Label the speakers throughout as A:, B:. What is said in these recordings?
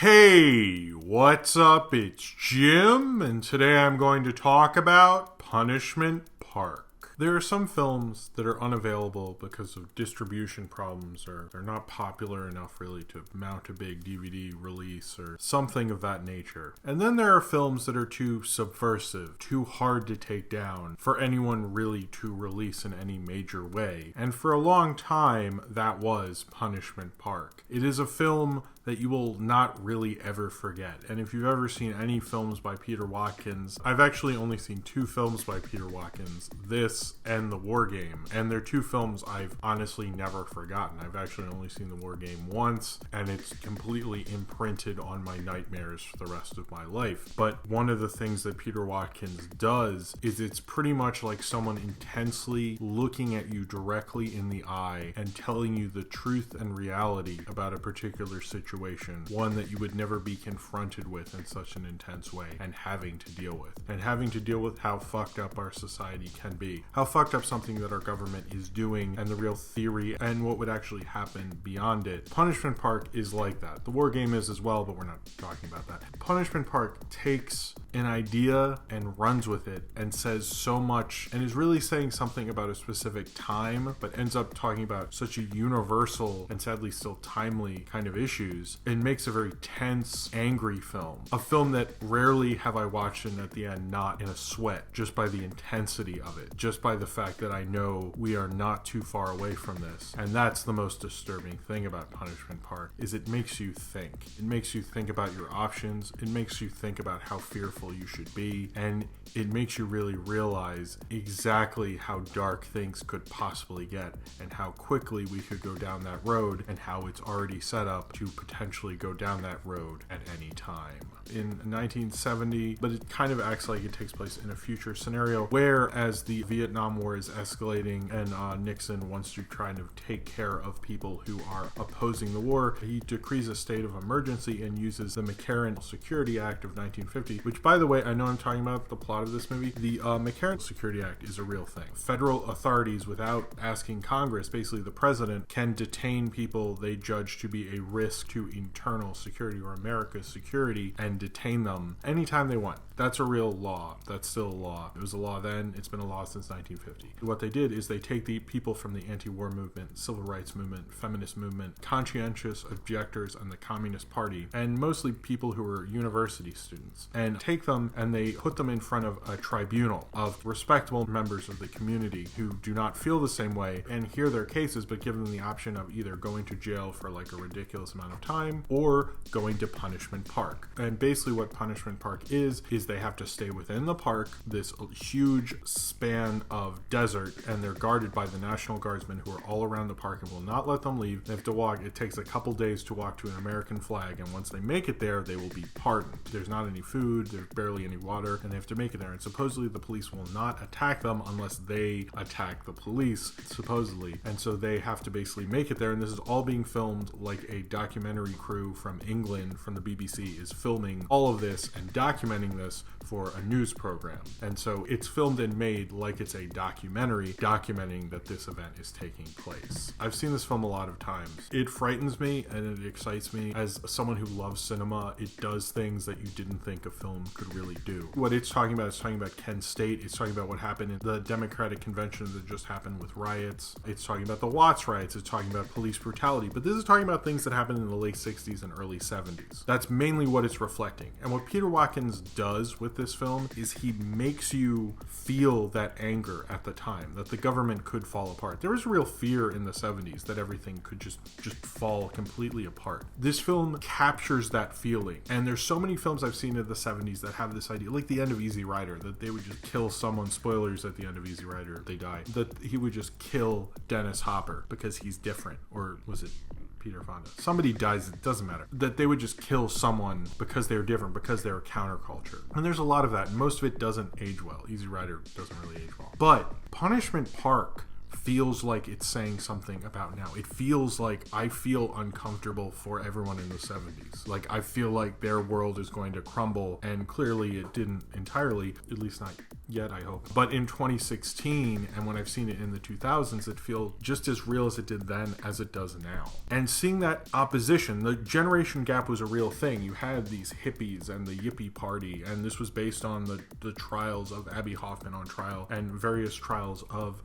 A: Hey, what's up? It's Jim, and today I'm going to talk about Punishment Park. There are some films that are unavailable because of distribution problems, or they're not popular enough really to mount a big DVD release or something of that nature. And then there are films that are too subversive, too hard to take down for anyone really to release in any major way. And for a long time, that was Punishment Park. It is a film that you will not really ever forget. And if you've ever seen any films by Peter Watkins, I've actually only seen two films by Peter Watkins, this and The War Game. And they're two films I've honestly never forgotten. I've actually only seen The War Game once, and it's completely imprinted on my nightmares for the rest of my life. But one of the things that Peter Watkins does is it's pretty much like someone intensely looking at you directly in the eye and telling you the truth and reality about a particular situation, one that you would never be confronted with in such an intense way, and having to deal with how fucked up our society can be, how fucked up something that our government is doing, and the real theory and what would actually happen beyond it. Punishment Park is like that. The War Game is as well, but we're not talking about that. Punishment Park takes an idea and runs with it and says so much and is really saying something about a specific time, but ends up talking about such a universal and sadly still timely kind of issues, and makes a very tense, angry film. A film that rarely have I watched and at the end not in a sweat, just by the intensity of it, just by the fact that I know we are not too far away from this. And that's the most disturbing thing about Punishment Park, is it makes you think. It makes you think about your options. It makes you think about how fearful you should be, and it makes you really realize exactly how dark things could possibly get and how quickly we could go down that road, and how it's already set up to potentially go down that road at any time. In 1970, but it kind of acts like it takes place in a future scenario where, as the Vietnam War is escalating and Nixon wants to try to take care of people who are opposing the war, he decrees a state of emergency and uses the McCarran Security Act of 1950, which, by the way, I know I'm talking about the plot of this movie. The McCarran Security Act is a real thing. Federal authorities, without asking Congress, basically the president, can detain people they judge to be a risk to internal security or America's security and detain them anytime they want. That's a real law. That's still a law. It was a law then. It's been a law since 1950. What they did is they take the people from the anti-war movement, civil rights movement, feminist movement, conscientious objectors, and the Communist Party, and mostly people who were university students, and take them and they put them in front of a tribunal of respectable members of the community who do not feel the same way, and hear their cases, but give them the option of either going to jail for like a ridiculous amount of time or going to Punishment Park. And basically what Punishment Park is they have to stay within the park, this huge span of desert, and they're guarded by the National Guardsmen who are all around the park and will not let them leave. They have to walk. It takes a couple days to walk to an American flag, and once they make it there, they will be pardoned. There's not any food, there's barely any water, and they have to make it there. And supposedly the police will not attack them unless they attack the police, supposedly. And so they have to basically make it there, and this is all being filmed like a documentary crew from England, from the BBC, is filming all of this and documenting this for a news program. And so it's filmed and made like it's a documentary documenting that this event is taking place. I've seen this film a lot of times. It frightens me and it excites me. As someone who loves cinema, it does things that you didn't think a film could really do. What it's talking about is talking about Kent State. It's talking about what happened in the Democratic Convention that just happened with riots. It's talking about the Watts riots. It's talking about police brutality. But this is talking about things that happened in the late 60s and early 70s. That's mainly what it's reflecting. And what Peter Watkins does with this film is he makes you feel that anger at the time, that the government could fall apart. There was real fear in the 70s that everything could just fall completely apart. This film captures that feeling. And there's so many films I've seen in the 70s that have this idea, like the end of Easy Rider, that they would just kill someone. Spoilers at the end of Easy Rider, they die. That he would just kill Dennis Hopper because he's different. Or was it Peter Fonda? Somebody dies, it doesn't matter. That they would just kill someone because they're different, because they're counterculture. And there's a lot of that, and most of it doesn't age well. Easy Rider doesn't really age well. But Punishment Park feels like it's saying something about now. It feels like I feel uncomfortable for everyone in the 70s. Like, I feel like their world is going to crumble, and clearly it didn't entirely, at least not yet, I hope. But in 2016, and when I've seen it in the 2000s, it feels just as real as it did then as it does now. And seeing that opposition, the generation gap was a real thing. You had these hippies and the Yippie Party, and this was based on the trials of Abby Hoffman on trial and various trials of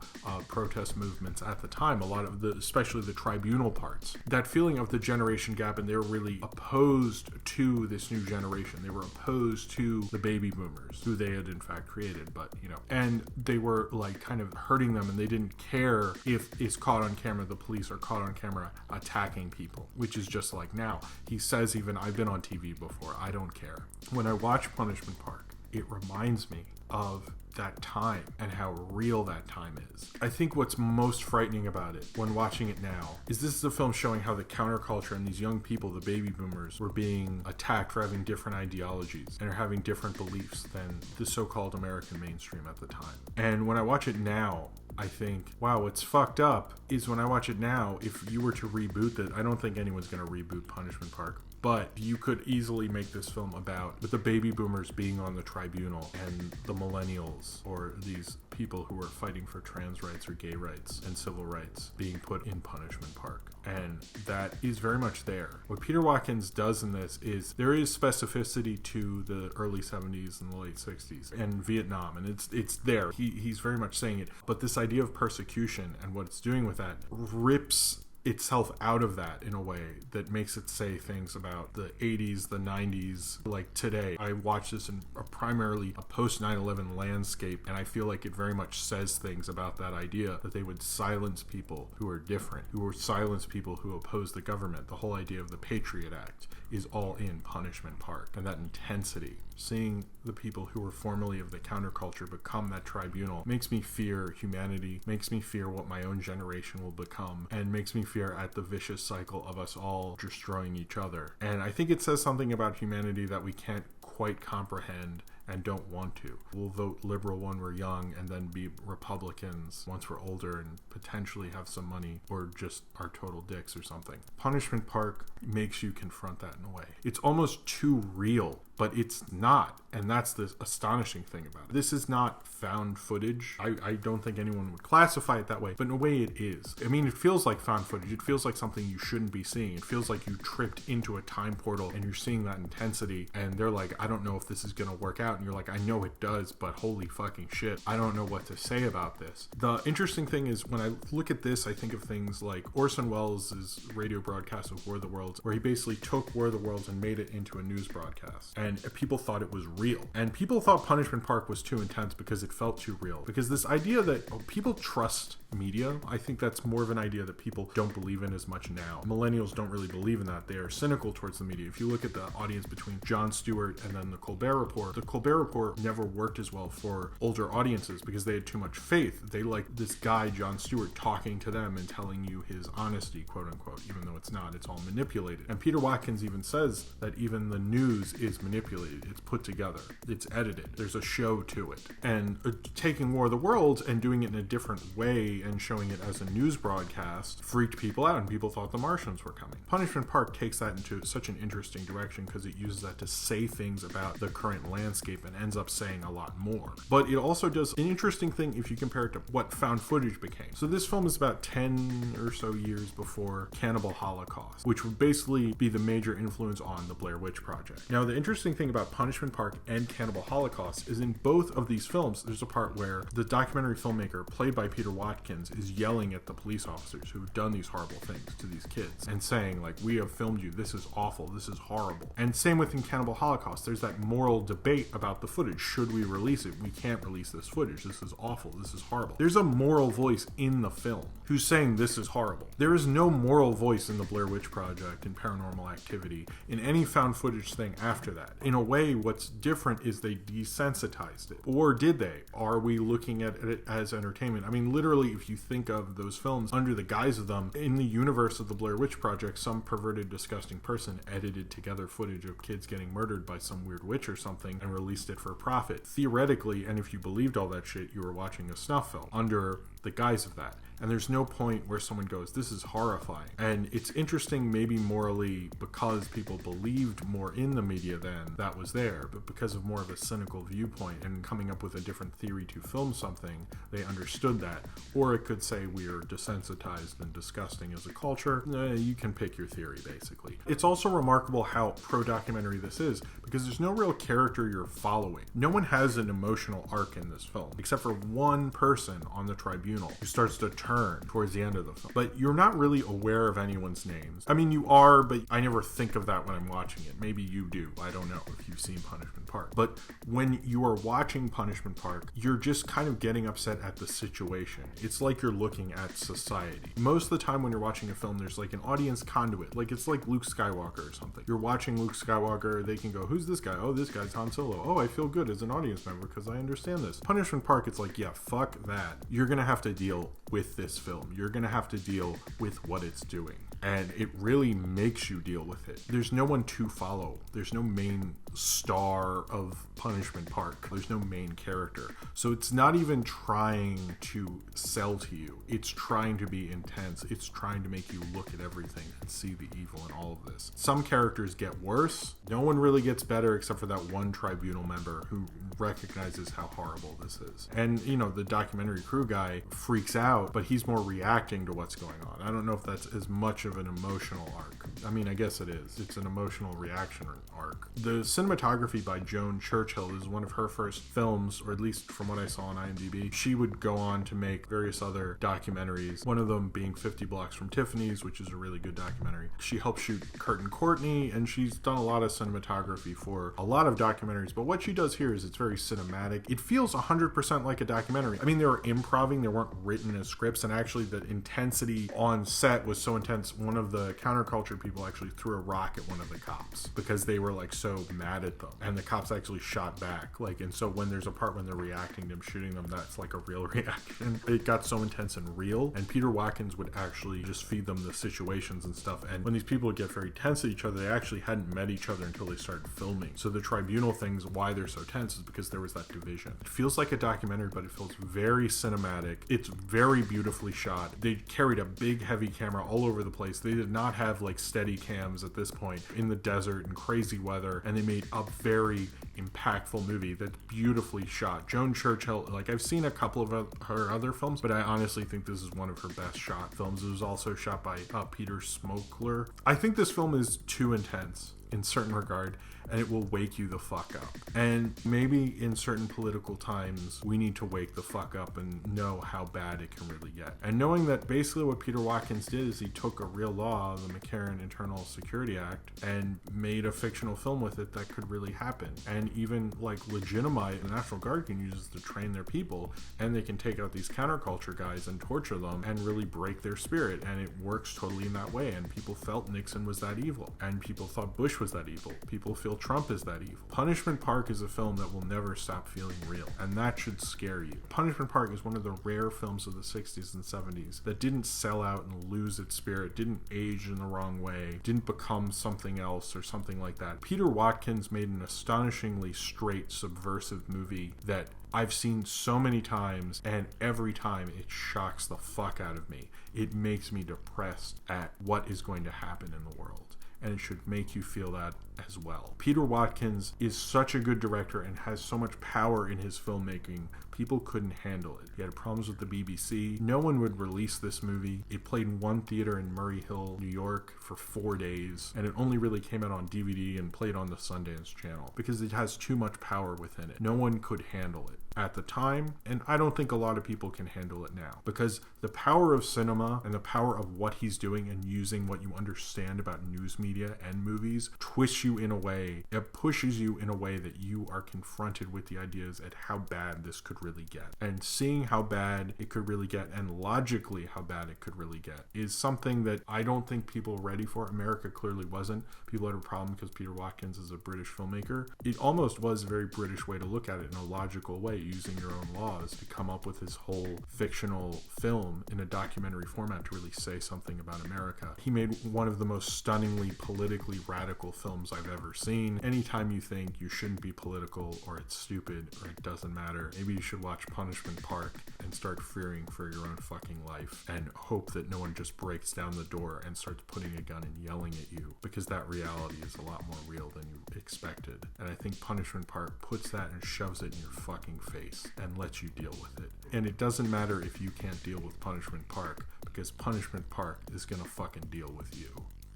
A: protest movements at the time, a lot of especially the tribunal parts. That feeling of the generation gap, and they were really opposed to this new generation. They were opposed to the baby boomers, who they had in fact created, but and they were like kind of hurting them, and they didn't care if it's caught on camera, the police are caught on camera attacking people, which is just like now. He says even, I've been on TV before, I don't care. When I watch Punishment Park, it reminds me of that time and how real that time is. I think what's most frightening about it when watching it now is this is a film showing how the counterculture and these young people, the baby boomers, were being attacked for having different ideologies and are having different beliefs than the so-called American mainstream at the time. And when I watch it now, I think, wow, what's fucked up is when I watch it now, if you were to reboot it, I don't think anyone's going to reboot Punishment Park, but you could easily make this film about with the baby boomers being on the tribunal and the millennials, or these people who are fighting for trans rights or gay rights and civil rights, being put in Punishment Park. And that is very much there. What Peter Watkins does in this is there is specificity to the early 70s and the late 60s and Vietnam, and it's there. He's very much saying it. But this idea of persecution and what it's doing with that rips itself out of that in a way that makes it say things about the 80s, the 90s, like today. I watch this in primarily a post 9/11 landscape, and I feel like it very much says things about that idea that they would silence people who are different, who would silence people who oppose the government. The whole idea of the Patriot Act is all in Punishment Park, and that intensity, seeing the people who were formerly of the counterculture become that tribunal, makes me fear humanity, makes me fear what my own generation will become, and makes me fear at the vicious cycle of us all destroying each other. And I think it says something about humanity that we can't quite comprehend and don't want to. We'll vote liberal when we're young and then be Republicans once we're older and potentially have some money, or just are total dicks or something. Punishment Park makes you confront that in a way. It's almost too real, but it's not. And that's the astonishing thing about it. This is not found footage. I don't think anyone would classify it that way, but in a way it is. I mean, it feels like found footage. It feels like something you shouldn't be seeing. It feels like you tripped into a time portal and you're seeing that intensity, and they're like, I don't know if this is going to work out. And you're like, I know it does, but holy fucking shit, I don't know what to say about this. The interesting thing is, when I look at this, I think of things like Orson Welles' radio broadcast of War of the Worlds, where he basically took War of the Worlds and made it into a news broadcast. And people thought it was real. And people thought Punishment Park was too intense because it felt too real. Because this idea that people trust media, I think that's more of an idea that people don't believe in as much now. Millennials don't really believe in that. They are cynical towards the media. If you look at the audience between Jon Stewart and then the Colbert Report never worked as well for older audiences because they had too much faith. They liked this guy, Jon Stewart, talking to them and telling you his honesty, quote unquote, even though it's not. It's all manipulated. And Peter Watkins even says that even the news is manipulated. It's put together. It's edited. There's a show to it. And taking War of the Worlds and doing it in a different way and showing it as a news broadcast freaked people out, and people thought the Martians were coming. Punishment Park takes that into such an interesting direction because it uses that to say things about the current landscape and ends up saying a lot more. But it also does an interesting thing if you compare it to what found footage became. So this film is about 10 or so years before Cannibal Holocaust, which would basically be the major influence on the Blair Witch Project. Now, the interesting thing about Punishment Park and Cannibal Holocaust is in both of these films, there's a part where the documentary filmmaker, played by Peter Watkins, is yelling at the police officers who've done these horrible things to these kids and saying, like, we have filmed you, this is awful, this is horrible. And same within Cannibal Holocaust, there's that moral debate about the footage. Should we release it? We can't release this footage. This is awful. This is horrible. There's a moral voice in the film who's saying this is horrible. There is no moral voice in the Blair Witch Project, in Paranormal Activity, in any found footage thing after that. In a way, what's different is they desensitized it. Or did they? Are we looking at it as entertainment? I mean, literally, if you think of those films under the guise of them, in the universe of the Blair Witch Project, some perverted, disgusting person edited together footage of kids getting murdered by some weird witch or something and released it for profit. Theoretically, and if you believed all that shit, you were watching a snuff film. Under the guise of that. And there's no point where someone goes, this is horrifying. And it's interesting, maybe morally, because people believed more in the media then that was there, but because of more of a cynical viewpoint and coming up with a different theory to film something, they understood that. Or it could say we are desensitized and disgusting as a culture. You can pick your theory, basically. It's also remarkable how pro-documentary this is, because there's no real character you're following. No one has an emotional arc in this film, except for one person on the tribunal who starts to turn towards the end of the film. But you're not really aware of anyone's names. I mean, you are, but I never think of that when I'm watching it. Maybe you do. I don't know if you've seen Punishment Park. But when you are watching Punishment Park, you're just kind of getting upset at the situation. It's like you're looking at society. Most of the time when you're watching a film, there's like an audience conduit. Like it's like Luke Skywalker or something. You're watching Luke Skywalker, they can go, who's this guy? Oh, this guy's Han Solo. Oh, I feel good as an audience member because I understand this. Punishment Park, it's like, yeah, fuck that. You're gonna have to deal with this film. You're gonna have to deal with what it's doing. And it really makes you deal with it. There's no one to follow. There's no main star of Punishment Park. There's no main character. So it's not even trying to sell to you. It's trying to be intense. It's trying to make you look at everything and see the evil in all of this. Some characters get worse. No one really gets better except for that one tribunal member who recognizes how horrible this is. And, you know, the documentary crew guy freaks out, but he's more reacting to what's going on. I don't know if that's as much of an emotional arc. I mean, I guess it is. It's an emotional reaction arc. The cinematography by Joan Churchill is one of her first films, or at least from what I saw on IMDb. She would go on to make various other documentaries, one of them being 50 Blocks from Tiffany's, which is a really good documentary. She helped shoot Kurt and Courtney, and she's done a lot of cinematography for a lot of documentaries, but what she does here is it's very cinematic. It feels 100% like a documentary. I mean, they were improvising, they weren't written as scripts, and actually the intensity on set was so intense, one of the counterculture people actually threw a rock at one of the cops because they were like so mad at them, and the cops actually shot back. Like, and so when there's a part when they're reacting to him shooting them, that's like a real reaction. It got so intense and real, and Peter Watkins would actually just feed them the situations and stuff, and when these people would get very tense at each other, they actually hadn't met each other until they started filming. So the tribunal things, why they're so tense is because there was that division. It feels like a documentary, but it feels very cinematic. It's very beautifully shot. They carried a big heavy camera all over the place. They did not have like steady cams at this point in the desert and crazy weather, and they made a very impactful movie that's beautifully shot. Joan Churchill, like, I've seen a couple of her other films, but I honestly think this is one of her best shot films. It was also shot by Peter Smokler. I think this film is too intense in certain regard, and it will wake you the fuck up. And maybe in certain political times, we need to wake the fuck up and know how bad it can really get. And knowing that basically what Peter Watkins did is he took a real law, the McCarran Internal Security Act, and made a fictional film with it that could really happen. And even like legitimize the National Guard can use this to train their people, and they can take out these counterculture guys and torture them and really break their spirit. And it works totally in that way. And people felt Nixon was that evil, and people thought Bush was that evil. People feel Trump is that evil. Punishment Park is a film that will never stop feeling real, and that should scare you. Punishment Park is one of the rare films of the 60s and 70s that didn't sell out and lose its spirit, didn't age in the wrong way, didn't become something else or something like that. Peter Watkins made an astonishingly straight, subversive movie that I've seen so many times, and every time it shocks the fuck out of me. It makes me depressed at what is going to happen in the world, and it should make you feel that as well. Peter Watkins is such a good director and has so much power in his filmmaking. People couldn't handle it. He had problems with the BBC. No one would release this movie. It played in one theater in Murray Hill, New York for 4 days, and it only really came out on DVD and played on the Sundance Channel because it has too much power within it. No one could handle it at the time, and I don't think a lot of people can handle it now, because the power of cinema and the power of what he's doing and using what you understand about news media and movies twists you in a way, it pushes you in a way that you are confronted with the ideas at how bad this could really get. And seeing how bad it could really get, and logically how bad it could really get, is something that I don't think people are ready for. America clearly wasn't. People had a problem because Peter Watkins is a British filmmaker. It almost was a very British way to look at it in a logical way. using your own laws to come up with his whole fictional film in a documentary format to really say something about America. He made one of the most stunningly politically radical films I've ever seen. Anytime you think you shouldn't be political or it's stupid or it doesn't matter, maybe you should watch Punishment Park and start fearing for your own fucking life and hope that no one just breaks down the door and starts putting a gun and yelling at you, because that reality is a lot more real than you expected. And I think Punishment Park puts that and shoves it in your fucking face and lets you deal with it. And it doesn't matter if you can't deal with Punishment Park, because Punishment Park is gonna fucking deal with you.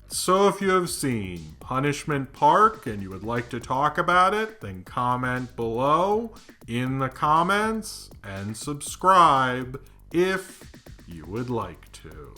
A: So if you have seen Punishment Park and you would like to talk about it, then comment below in the comments and subscribe if you would like to.